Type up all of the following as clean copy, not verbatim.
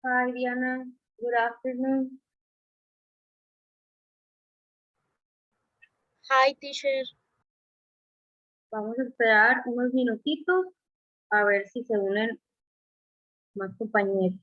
Hi, Diana. Good afternoon. Hi, teacher. Vamos a esperar unos minutitos a ver si se unen más compañeros.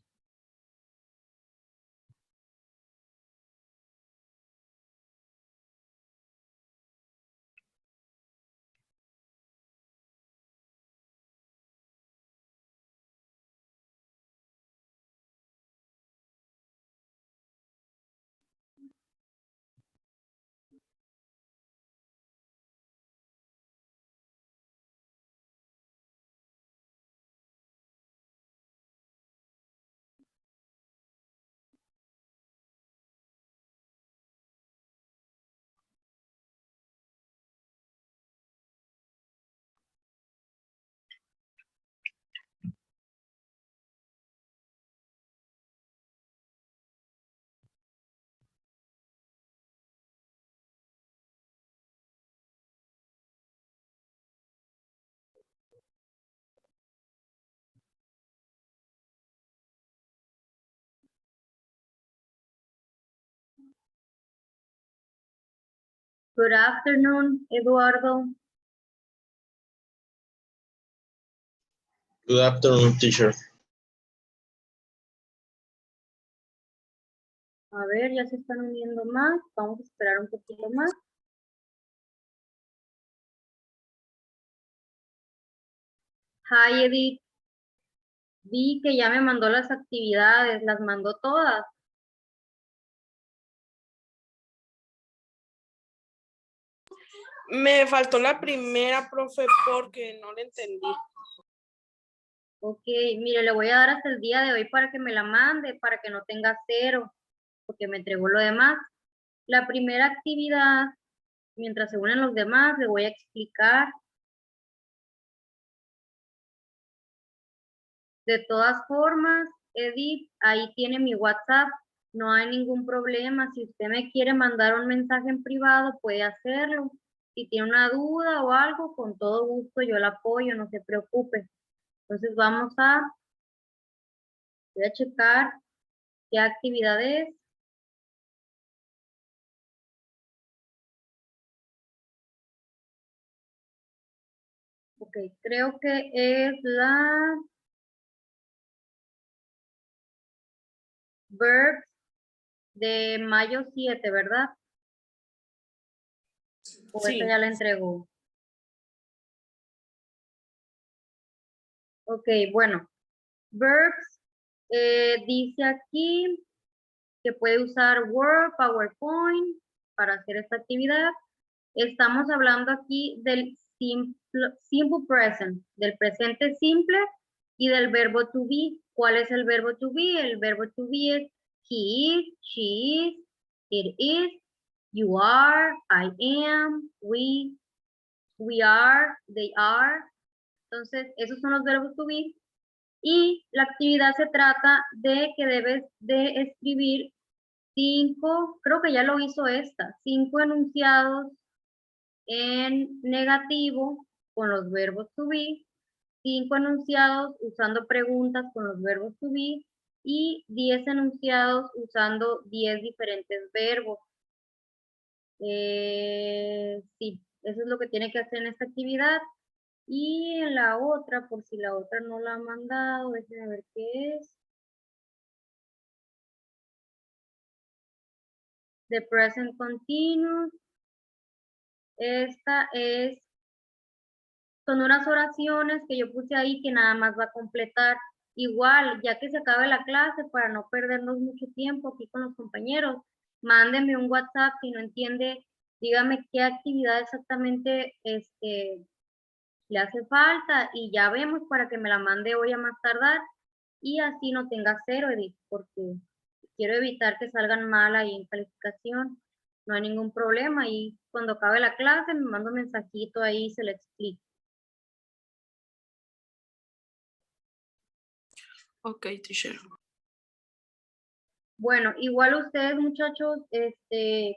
Good afternoon, Eduardo. Good afternoon, teacher. A ver, ya se están uniendo más. Vamos a esperar un poquito más. Hi, Edith. Vi que ya me mandó las actividades. ¿Las mandó todas? Me faltó la primera, profe, porque no la entendí. Ok, mire, le voy a dar hasta el día de hoy para que me la mande, para que no tenga 0, porque me entregó lo demás. La primera actividad, mientras se unen los demás, le voy a explicar. De todas formas, Edith, ahí tiene mi WhatsApp, no hay ningún problema. Si usted me quiere mandar un mensaje en privado, puede hacerlo. Si tiene una duda o algo, con todo gusto yo la apoyo, no se preocupe. Entonces voy a checar qué actividad es. Ok, creo que es la verbs de mayo 7, ¿verdad? O Sí. esa ya la entregó. Ok, bueno. Verbs, dice aquí que puede usar Word, PowerPoint para hacer esta actividad. Estamos hablando aquí del simple present, del presente simple y del verbo to be. ¿Cuál es el verbo to be? El verbo to be es he is, she is, it is, you are, I am, we are, they are. Entonces, esos son los verbos to be. Y la actividad se trata de que debes de escribir 5, creo que ya lo hizo esta, 5 enunciados en negativo con los verbos to be, 5 enunciados usando preguntas con los verbos to be y 10 enunciados usando 10 diferentes verbos. Sí, eso es lo que tiene que hacer en esta actividad. Y en la otra, por si la otra no la ha mandado, déjenme ver qué es. The present continuous. Esta son unas oraciones que yo puse ahí que nada más va a completar. Igual, ya que se acabe la clase, para no perdernos mucho tiempo aquí con los compañeros, mándenme un WhatsApp si no entiende, dígame qué actividad exactamente le hace falta y ya vemos para que me la mande hoy a más tardar y así no tenga 0, Edith, porque quiero evitar que salgan mal ahí en calificación. No hay ningún problema y cuando acabe la clase me manda un mensajito ahí y se le explica. Ok, teacher. Bueno, igual ustedes muchachos,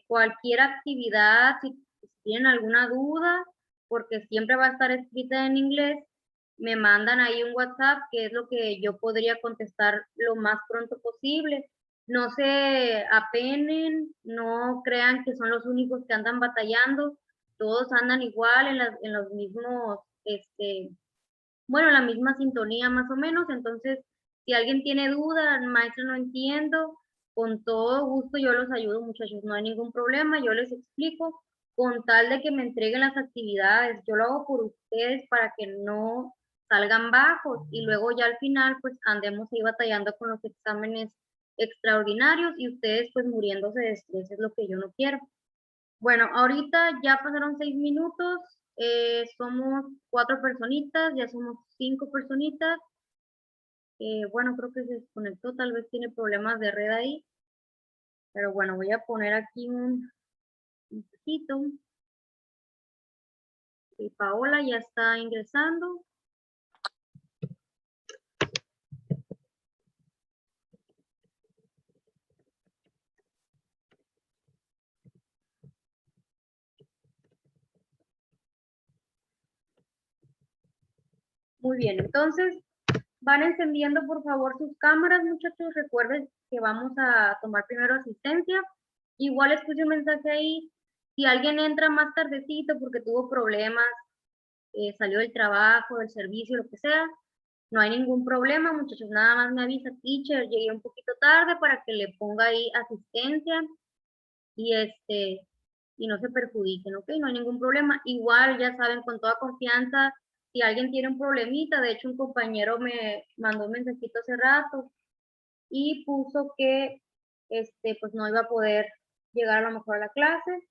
cualquier actividad, si tienen alguna duda, porque siempre va a estar escrita en inglés, me mandan ahí un WhatsApp, que es lo que yo podría contestar lo más pronto posible. No se apenen, no crean que son los únicos que andan batallando, todos andan igual en los mismos, bueno, la misma sintonía más o menos. Entonces, si alguien tiene duda, maestro, no entiendo, con todo gusto yo los ayudo, muchachos, no hay ningún problema, yo les explico, con tal de que me entreguen las actividades, yo lo hago por ustedes para que no salgan bajos y luego ya al final pues andemos ahí batallando con los exámenes extraordinarios y ustedes pues muriéndose de estrés, es lo que yo no quiero. Bueno, ahorita ya pasaron 6 minutos, somos 4 personitas, ya somos 5 personitas. Bueno, creo que se desconectó, tal vez tiene problemas de red ahí. Pero bueno, voy a poner aquí un poquito. Y Paola ya está ingresando. Muy bien, entonces van encendiendo por favor sus cámaras, muchachos. Recuerden que vamos a tomar primero asistencia. Igual escuché un mensaje ahí. Si alguien entra más tardecito porque tuvo problemas, salió del trabajo, del servicio, lo que sea, no hay ningún problema, muchachos. Nada más me avisa, teacher, llegué un poquito tarde para que le ponga ahí asistencia y y no se perjudiquen, ¿ok? No hay ningún problema. Igual, ya saben, con toda confianza, si alguien tiene un problemita, de hecho un compañero me mandó un mensajito hace rato y puso que, pues no iba a poder llegar a lo mejor a la clase.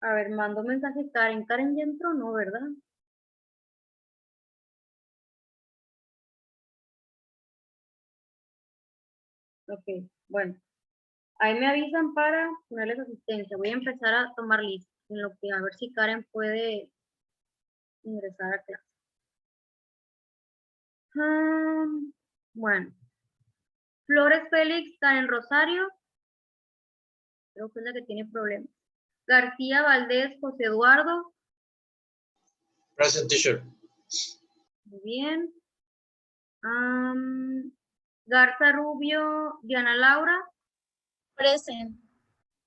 A ver, mandó mensaje Karen. Karen ya entró, ¿no, verdad? Ok, bueno. Ahí me avisan para ponerles asistencia. Voy a empezar a tomar lista, en lo que a ver si Karen puede ingresar a clase. Bueno, Flores Félix, Karen Rosario, creo que es la que tiene problemas. García Valdés, José Eduardo. Present, teacher. Muy bien. Garza Rubio, Diana Laura. Present.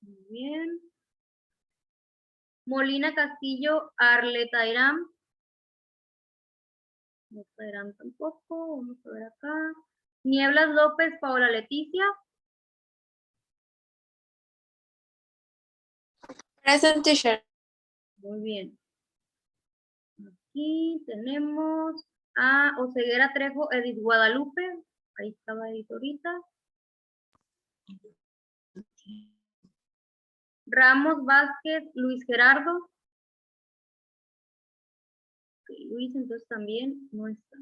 Muy bien. Molina Castillo, Arleta Irán. No está Irán tampoco. Vamos a ver acá. Nieblas López, Paola Leticia. Present, teacher. Muy bien. Aquí tenemos a Oseguera Trejo, Edith Guadalupe. Ahí estaba Edith ahorita. Ramos Vázquez, Luis Gerardo. Luis, entonces también no está.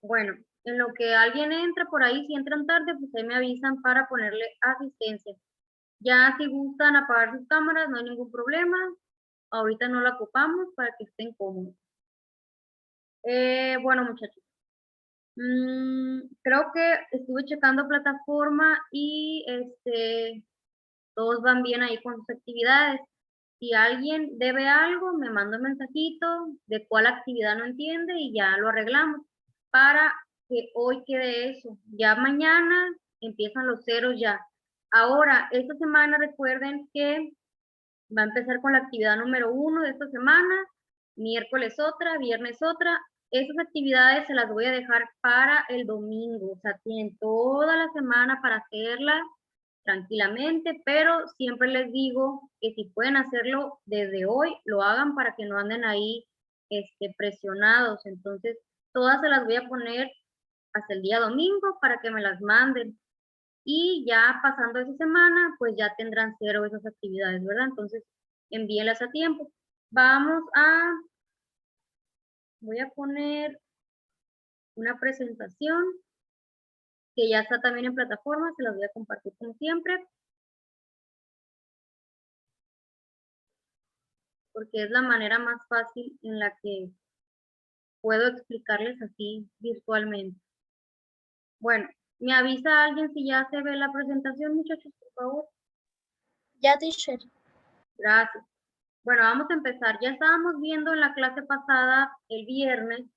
Bueno, en lo que alguien entra por ahí, si entran tarde, pues ahí me avisan para ponerle asistencia. Ya si gustan apagar sus cámaras, no hay ningún problema. Ahorita no la ocupamos para que estén cómodos. Bueno, muchachos. Creo que estuve checando plataforma y todos van bien ahí con sus actividades. Si alguien debe algo, me manda un mensajito de cuál actividad no entiende y ya lo arreglamos para que hoy quede eso. Ya mañana empiezan los ceros ya. Ahora, esta semana recuerden que va a empezar con la actividad número 1 de esta semana, miércoles otra, viernes otra. Esas actividades se las voy a dejar para el domingo, o sea, tienen toda la semana para hacerlas tranquilamente, pero siempre les digo que si pueden hacerlo desde hoy, lo hagan para que no anden ahí presionados. Entonces, todas se las voy a poner hasta el día domingo para que me las manden. Y ya pasando esa semana, pues ya tendrán cero esas actividades, ¿verdad? Entonces, envíenlas a tiempo. Voy a poner una presentación que ya está también en plataforma, se las voy a compartir como siempre. Porque es la manera más fácil en la que puedo explicarles así virtualmente. Bueno, ¿me avisa alguien si ya se ve la presentación, muchachos, por favor? Ya, teacher. Gracias. Bueno, vamos a empezar. Ya estábamos viendo en la clase pasada, el viernes,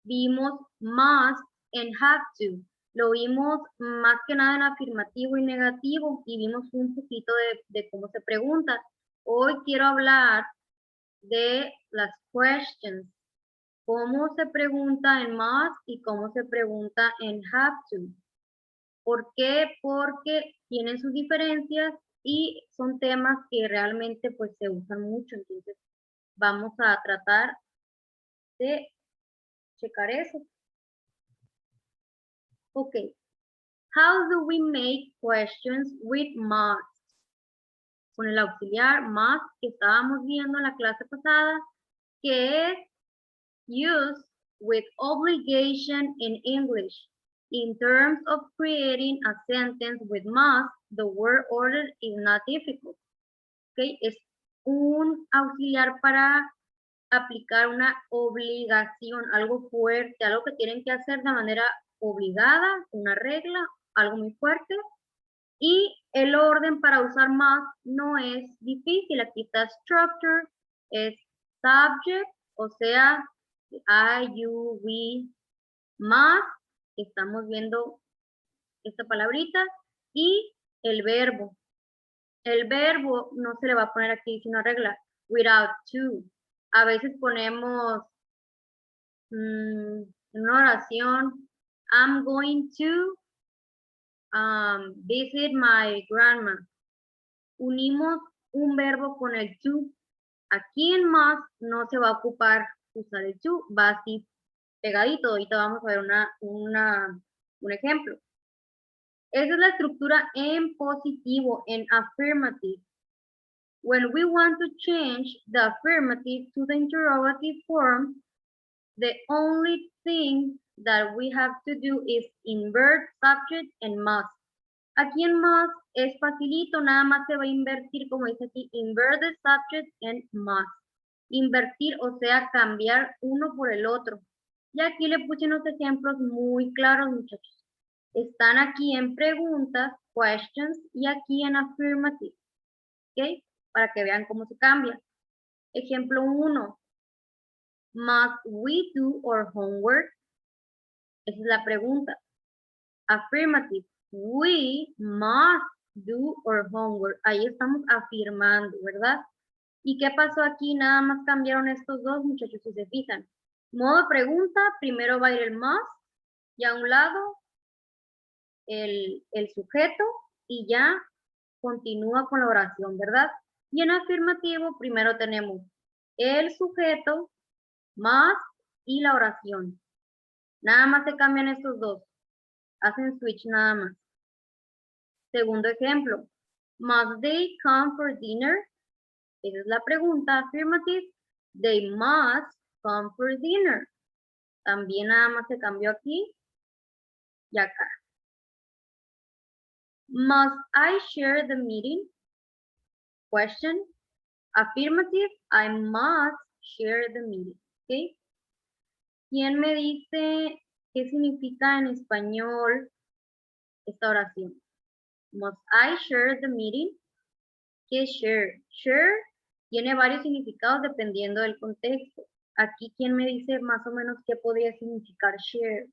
vimos must and have to. Lo vimos más que nada en afirmativo y negativo y vimos un poquito de cómo se pregunta. Hoy quiero hablar de las questions. Cómo se pregunta en must y cómo se pregunta en have to. ¿Por qué? Porque tienen sus diferencias y son temas que realmente pues se usan mucho. Entonces vamos a tratar de checar eso. Ok. How do we make questions with must? Con el auxiliar must que estábamos viendo en la clase pasada, que es used with obligation in English. In terms of creating a sentence with must, the word order is not difficult. Okay? Es un auxiliar para aplicar una obligación, algo fuerte, algo que tienen que hacer de manera obligada, una regla, algo muy fuerte. Y el orden para usar must no es difícil. Aquí está structure, es subject, o sea, I, you, we, must, estamos viendo esta palabrita, y el verbo. El verbo no se le va a poner aquí sino regla, without to. A veces ponemos en una oración, I'm going to visit my grandma. Unimos un verbo con el to. Aquí en must no se va a ocupar usar el to, va así pegadito. Ahorita vamos a ver un ejemplo. Esa es la estructura en positivo, en affirmative. When we want to change the affirmative to the interrogative form, the only thing that we have to do is invert subject and must. Aquí en must es facilito, nada más se va a invertir, como dice aquí, invert the subject and must. Invertir, o sea, cambiar uno por el otro. Y aquí le puse unos ejemplos muy claros, muchachos. Están aquí en preguntas, questions, y aquí en affirmative. ¿Ok? Para que vean cómo se cambia. Ejemplo 1. Must we do our homework? Esa es la pregunta. Affirmative. We must do our homework. Ahí estamos afirmando, ¿verdad? ¿Y qué pasó aquí? Nada más cambiaron estos dos, muchachos, si se fijan. Modo pregunta, primero va a ir el must y a un lado el sujeto y ya continúa con la oración, ¿verdad? Y en afirmativo, primero tenemos el sujeto, must y la oración. Nada más se cambian estos dos. Hacen switch nada más. Segundo ejemplo. Must they come for dinner? Esa es la pregunta. Affirmative. They must come for dinner. También nada más se cambió aquí y acá. Must I share the meeting? Question. Affirmative. I must share the meeting. ¿Okay? ¿Quién me dice qué significa en español esta oración? Must I share the meeting? ¿Qué es share? Share tiene varios significados dependiendo del contexto. Aquí, ¿quién me dice más o menos qué podría significar share?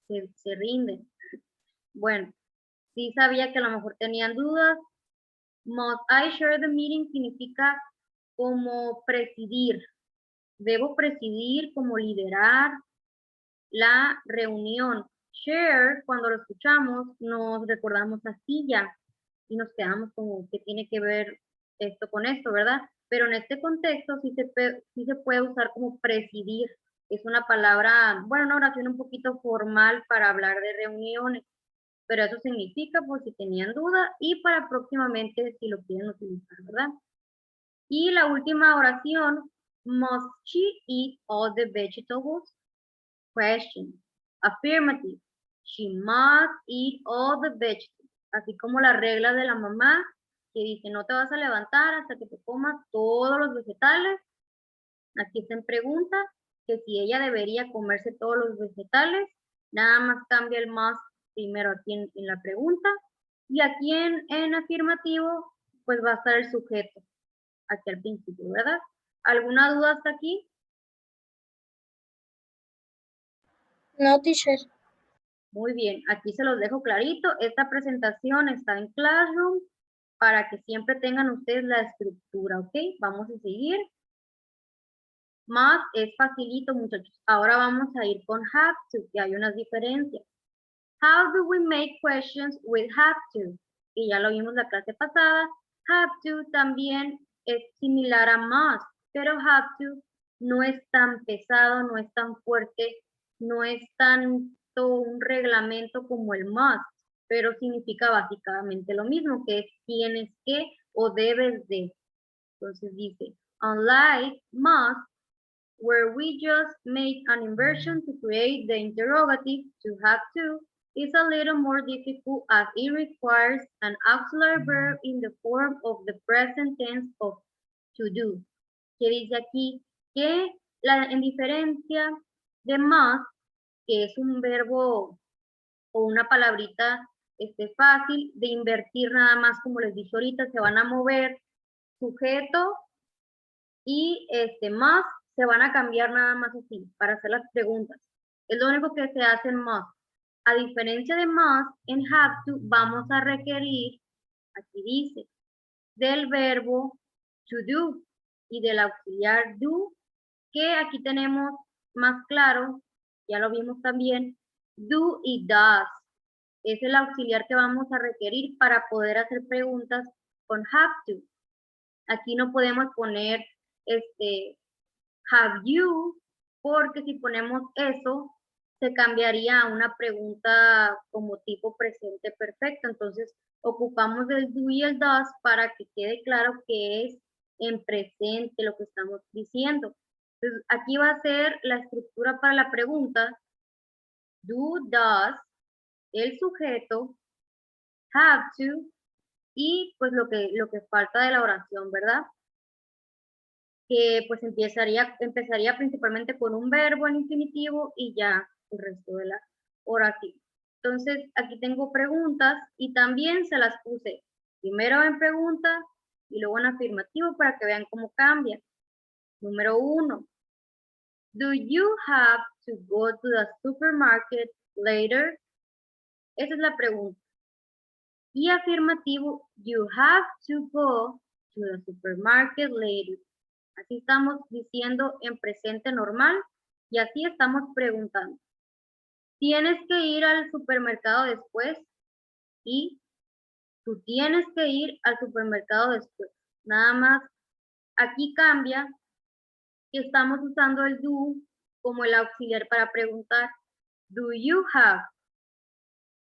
Se rinden. Bueno, sí sabía que a lo mejor tenían dudas. Must I share the meeting significa como presidir. Debo presidir, como liderar la reunión. Share, cuando lo escuchamos, nos recordamos a silla y nos quedamos como que tiene que ver esto con esto, ¿verdad? Pero en este contexto sí se puede usar como presidir. Es una palabra, bueno, una oración un poquito formal para hablar de reuniones, pero eso significa por si tenían duda y para próximamente si lo quieren utilizar, ¿verdad? Y la última oración, must she eat all the vegetables? Question. Affirmative. She must eat all the vegetables. Así como la regla de la mamá que dice no te vas a levantar hasta que te comas todos los vegetales. Aquí está en pregunta que si ella debería comerse todos los vegetales. Nada más cambia el must primero aquí en la pregunta, y aquí en afirmativo, pues va a estar el sujeto, aquí al principio, ¿verdad? ¿Alguna duda hasta aquí? No, teacher. Muy bien, aquí se los dejo clarito. Esta presentación está en Classroom para que siempre tengan ustedes la estructura, ¿ok? Vamos a seguir. Más es facilito, muchachos. Ahora vamos a ir con have to, que hay unas diferencias. How do we make questions with have to? Y ya lo vimos la clase pasada. Have to también es similar a must, pero have to no es tan pesado, no es tan fuerte, no es tanto un reglamento como el must, pero significa básicamente lo mismo, que es tienes que o debes de. Entonces dice, unlike must, where we just make an inversion to create the interrogative, to have to is a little more difficult as it requires an auxiliary verb in the form of the present tense of to do. Que dice aquí que en diferencia de must, que es un verbo o una palabrita fácil de invertir nada más, como les dije ahorita, se van a mover sujeto y must se van a cambiar nada más así para hacer las preguntas. Es lo único que se hace en must. A diferencia de must, en have to vamos a requerir, aquí dice, del verbo to do y del auxiliar do, que aquí tenemos más claro, ya lo vimos también, do y does. Es el auxiliar que vamos a requerir para poder hacer preguntas con have to. Aquí no podemos poner have you, porque si ponemos eso, se cambiaría a una pregunta como tipo presente perfecto. Entonces, ocupamos el do y el does para que quede claro que es en presente lo que estamos diciendo. Entonces, aquí va a ser la estructura para la pregunta. Do, does, el sujeto, have to, y pues lo que falta de la oración, ¿verdad? Que pues empezaría principalmente con un verbo en infinitivo y ya el resto de la oración. Entonces, aquí tengo preguntas y también se las puse primero en pregunta y luego en afirmativo para que vean cómo cambia. Número 1. Do you have to go to the supermarket later? Esa es la pregunta. Y afirmativo, you have to go to the supermarket later. Así estamos diciendo en presente normal y así estamos preguntando. ¿Tienes que ir al supermercado después? Y tú tienes que ir al supermercado después. Nada más aquí cambia que estamos usando el do como el auxiliar para preguntar. Do you have?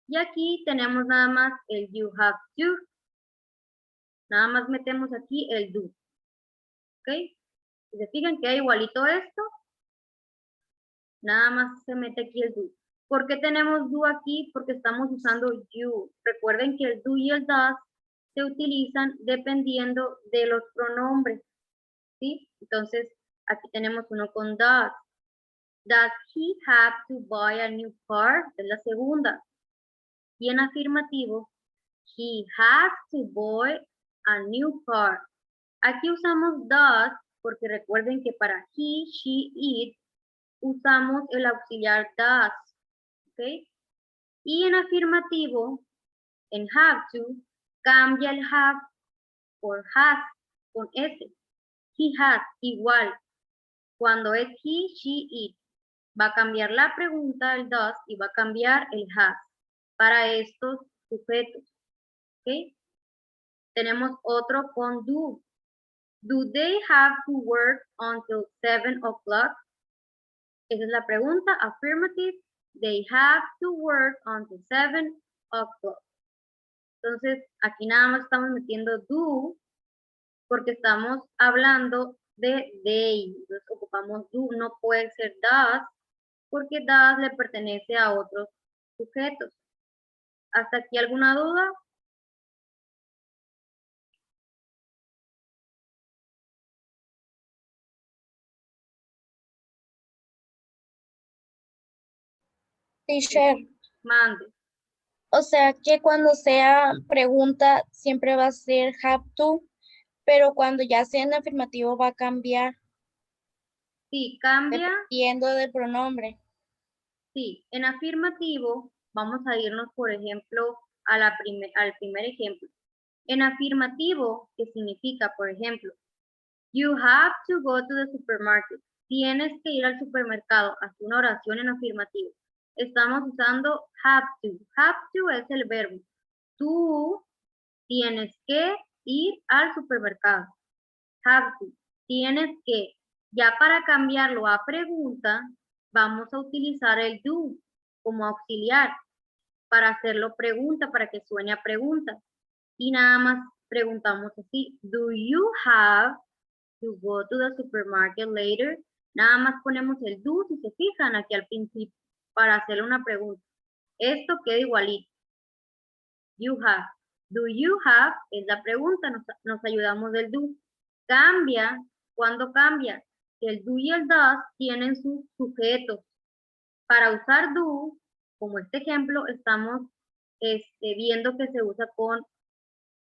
Y aquí tenemos nada más el you have to. Nada más metemos aquí el do. ¿Ok? Si se fijan queda igualito esto, nada más se mete aquí el do. ¿Por qué tenemos do aquí? Porque estamos usando you. Recuerden que el do y el does se utilizan dependiendo de los pronombres, ¿sí? Entonces, aquí tenemos uno con does. Does he have to buy a new car? Es la segunda. Y en afirmativo, he has to buy a new car. Aquí usamos does porque recuerden que para he, she, it usamos el auxiliar does, ¿ok? Y en afirmativo, en have to, cambia el have por has, con S. He has, igual. Cuando es he, she, it, va a cambiar la pregunta, el does, y va a cambiar el has para estos sujetos, ¿ok? Tenemos otro con do. Do they have to work until 7 o'clock? Esa es la pregunta. Affirmative. They have to work until 7 o'clock. Entonces, aquí nada más estamos metiendo do porque estamos hablando de they. Entonces, ocupamos do. No puede ser does porque does le pertenece a otros sujetos. ¿Hasta aquí alguna duda? Teacher, Mande. O sea que cuando sea pregunta siempre va a ser have to, pero cuando ya sea en afirmativo va a cambiar Sí, cambia. dependiendo del pronombre. Sí, en afirmativo vamos a irnos, por ejemplo, al primer ejemplo. En afirmativo, que significa, por ejemplo, you have to go to the supermarket. Tienes que ir al supermercado. Haz una oración en afirmativo. Estamos usando have to. Have to es el verbo. Tú tienes que ir al supermercado. Have to. Tienes que. Ya para cambiarlo a pregunta, vamos a utilizar el do como auxiliar para hacerlo pregunta, para que suene a pregunta. Y nada más preguntamos así, do you have to go to the supermarket later? Nada más ponemos el do, si se fijan aquí al principio, para hacerle una pregunta. Esto queda igualito. You have. Do you have? Es la pregunta, nos ayudamos del do. Cambia, ¿cuándo cambia? El do y el does tienen sus sujetos. Para usar do, como este ejemplo, estamos viendo que se usa con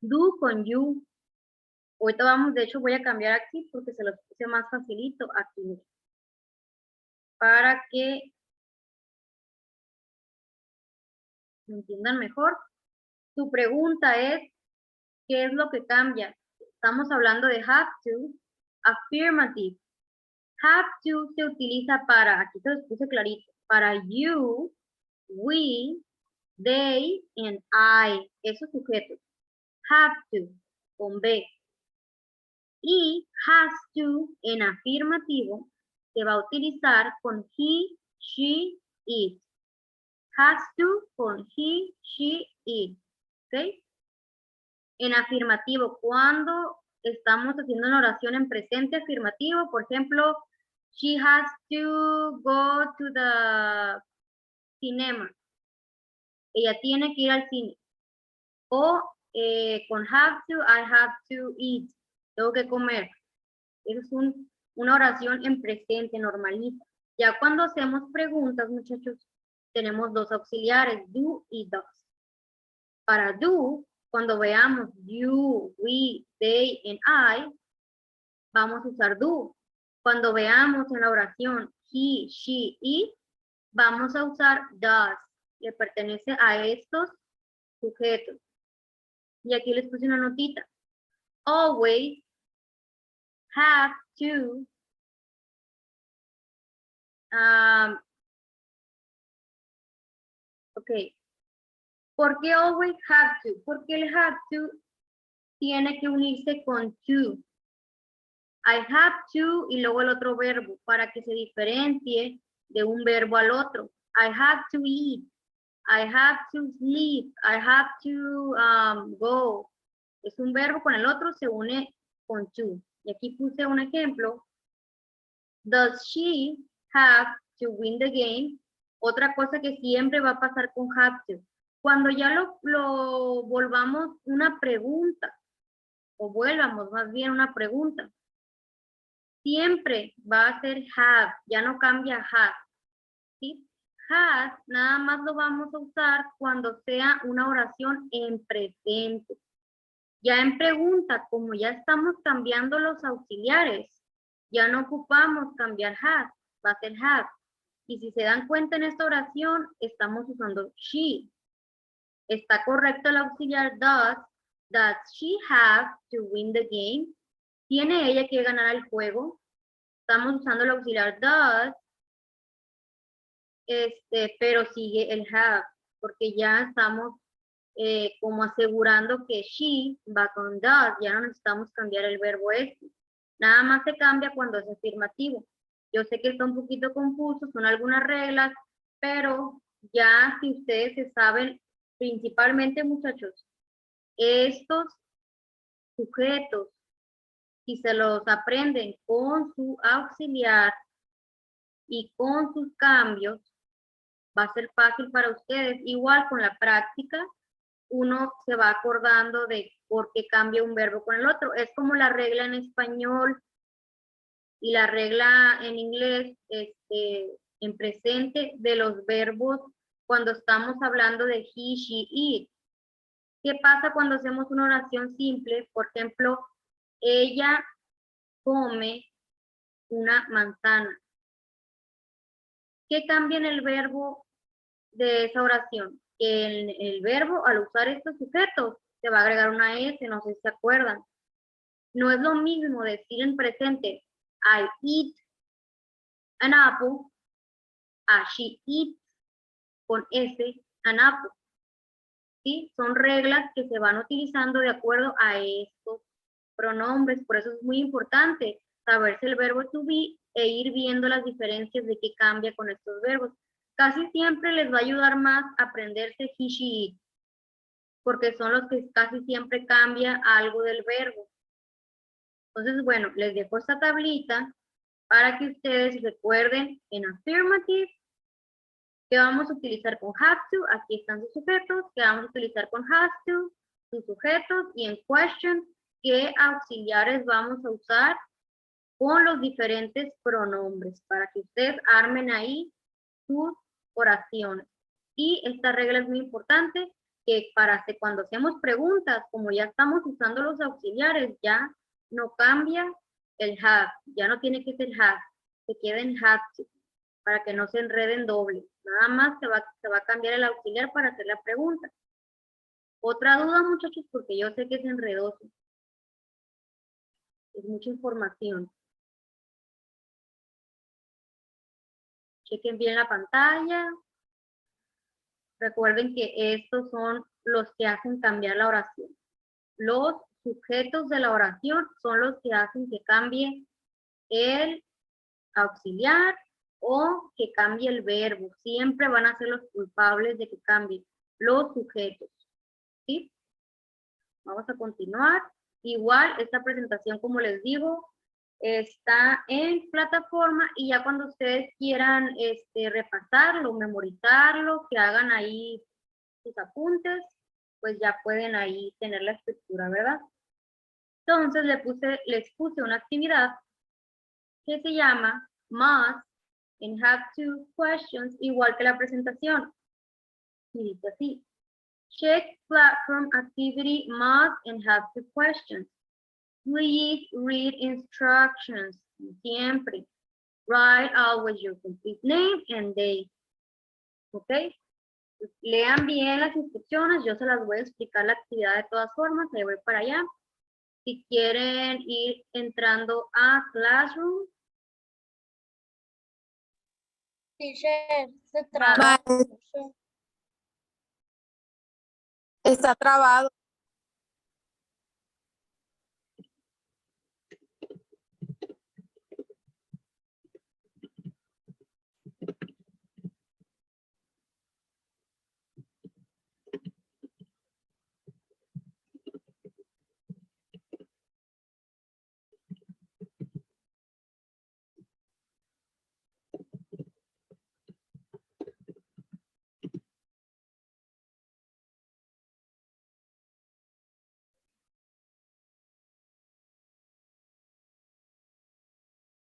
do, con you. Ahorita vamos, de hecho voy a cambiar aquí porque se los puse más facilito aquí. Para que me entiendan mejor. Tu pregunta es, ¿qué es lo que cambia? Estamos hablando de have to, affirmative. Have to se utiliza para, aquí se los puse clarito, para you, we, they, and I, esos sujetos. Have to, con B. Y has to, en afirmativo, se va a utilizar con he, she, it. Has to con he, she, it. ¿Ok? En afirmativo, cuando estamos haciendo una oración en presente afirmativo, por ejemplo, she has to go to the cinema. Ella tiene que ir al cine. O con have to, I have to eat. Tengo que comer. Es una oración en presente, normalita. Ya cuando hacemos preguntas, muchachos, tenemos dos auxiliares, do y does. Para do, cuando veamos you, we, they, and I, vamos a usar do. Cuando veamos en la oración he, she, it, vamos a usar does. Le pertenece a estos sujetos. Y aquí les puse una notita. Always have to ok. ¿Por qué always have to? Porque el have to tiene que unirse con to. I have to y luego el otro verbo para que se diferencie de un verbo al otro. I have to eat. I have to sleep. I have to go. Es un verbo con el otro, se une con to. Y aquí puse un ejemplo. Does she have to win the game? Otra cosa que siempre va a pasar con have to. Cuando ya lo volvamos una pregunta, o vuelvamos más bien una pregunta, siempre va a ser have, ya no cambia have. ¿Sí? Has nada más lo vamos a usar cuando sea una oración en presente. Ya en pregunta, como ya estamos cambiando los auxiliares, ya no ocupamos cambiar has, va a ser have. Y si se dan cuenta en esta oración, estamos usando she. Está correcto el auxiliar does. Does she have to win the game? ¿Tiene ella que ganar el juego? Estamos usando el auxiliar does. Pero sigue el have, porque ya estamos como asegurando que she va con does, ya no necesitamos cambiar el verbo este. Nada más se cambia cuando es afirmativo. Yo sé que está un poquito confuso, son algunas reglas, pero ya si ustedes se saben, principalmente muchachos, estos sujetos, si se los aprenden con su auxiliar y con sus cambios, va a ser fácil para ustedes. Igual con la práctica, uno se va acordando de por qué cambia un verbo con el otro. Es como la regla en español y la regla en inglés, en presente de los verbos cuando estamos hablando de he, she, it. ¿Qué pasa cuando hacemos una oración simple? Por ejemplo, ella come una manzana. ¿Qué cambia en el verbo de esa oración? Que el verbo, al usar estos sujetos, se va a agregar una S, no sé si se acuerdan. No es lo mismo decir en presente, I eat an apple, a she eats con S, an apple. ¿Sí? Son reglas que se van utilizando de acuerdo a estos pronombres, por eso es muy importante saberse el verbo to be e ir viendo las diferencias de qué cambia con estos verbos. Casi siempre les va a ayudar más aprenderse he, she, it, porque son los que casi siempre cambia algo del verbo. Entonces, bueno, les dejo esta tablita para que ustedes recuerden en affirmative que vamos a utilizar con have to, aquí están sus sujetos, que vamos a utilizar con has to, sus sujetos, y en question, qué auxiliares vamos a usar con los diferentes pronombres, para que ustedes armen ahí sus oraciones. Y esta regla es muy importante, que para que cuando hacemos preguntas, como ya estamos usando los auxiliares, ya no cambia el have, ya no tiene que ser have, se queda en have to, para que no se enreden doble. Nada más se va a cambiar el auxiliar para hacer la pregunta. Otra duda, muchachos, porque yo sé que es enredoso. Es mucha información. Chequen bien la pantalla. Recuerden que estos son los que hacen cambiar la oración. Los sujetos de la oración son los que hacen que cambie el auxiliar o que cambie el verbo. Siempre van a ser los culpables de que cambien los sujetos. ¿Sí? Vamos a continuar. Igual, esta presentación, como les digo, está en plataforma y ya cuando ustedes quieran repasarlo, memorizarlo, que hagan ahí sus apuntes, pues ya pueden ahí tener la estructura, ¿verdad? Entonces les puse una actividad que se llama must and have to questions, igual que la presentación. Y dice así: check platform activity must and have to questions. Please read instructions. Siempre. Write always your complete name and date. ¿Ok? Lean bien las instrucciones. Yo se las voy a explicar la actividad de todas formas. Ahí voy para allá. Si quieren ir entrando a Classroom. Teacher, se traba. Está trabado.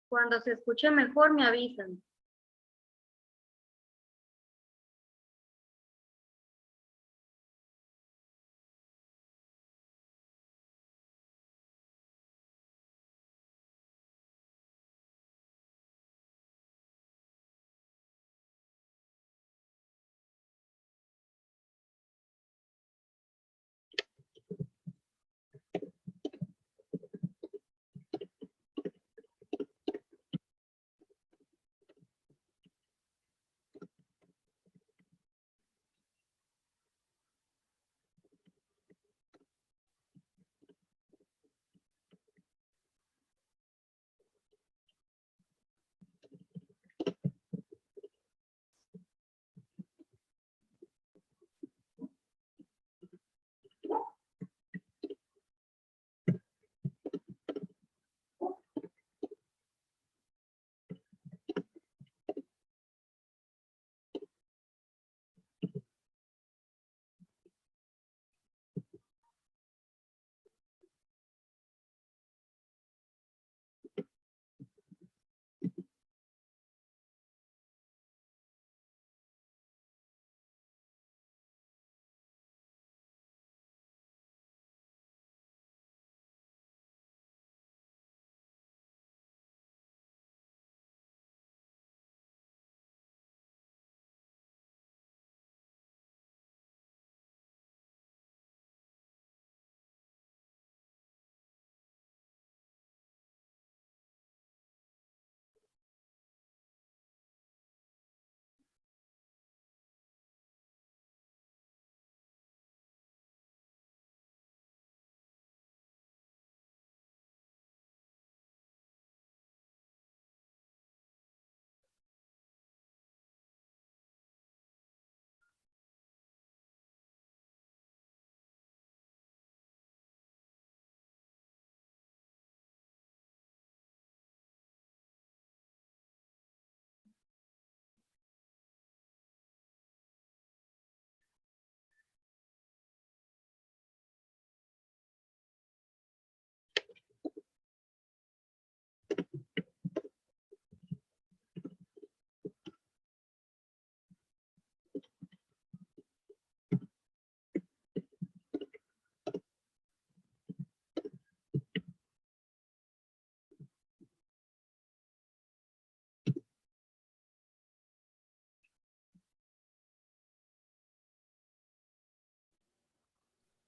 Cuando se escuche mejor, me avisan.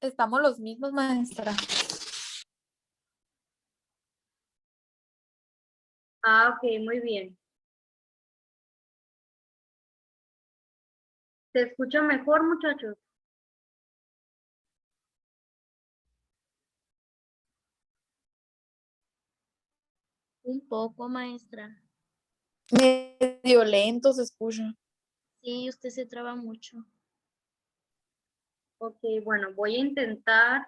Estamos los mismos, maestra. Ah, ok, muy bien. ¿Se escucha mejor, muchachos? Un poco, maestra. Medio lento se escucha. Sí, usted se traba mucho. Ok, bueno, voy a intentar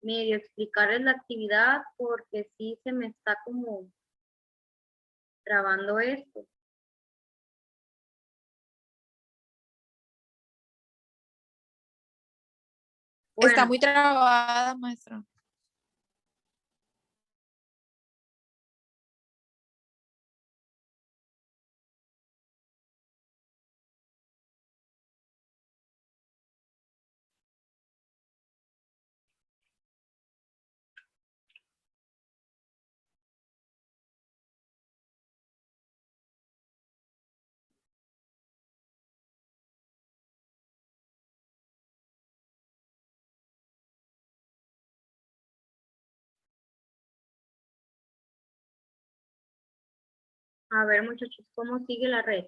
medio explicarles la actividad porque sí se me está como trabando esto. Está Bueno, muy trabada, maestra. a ver muchachos, ¿cómo sigue la red?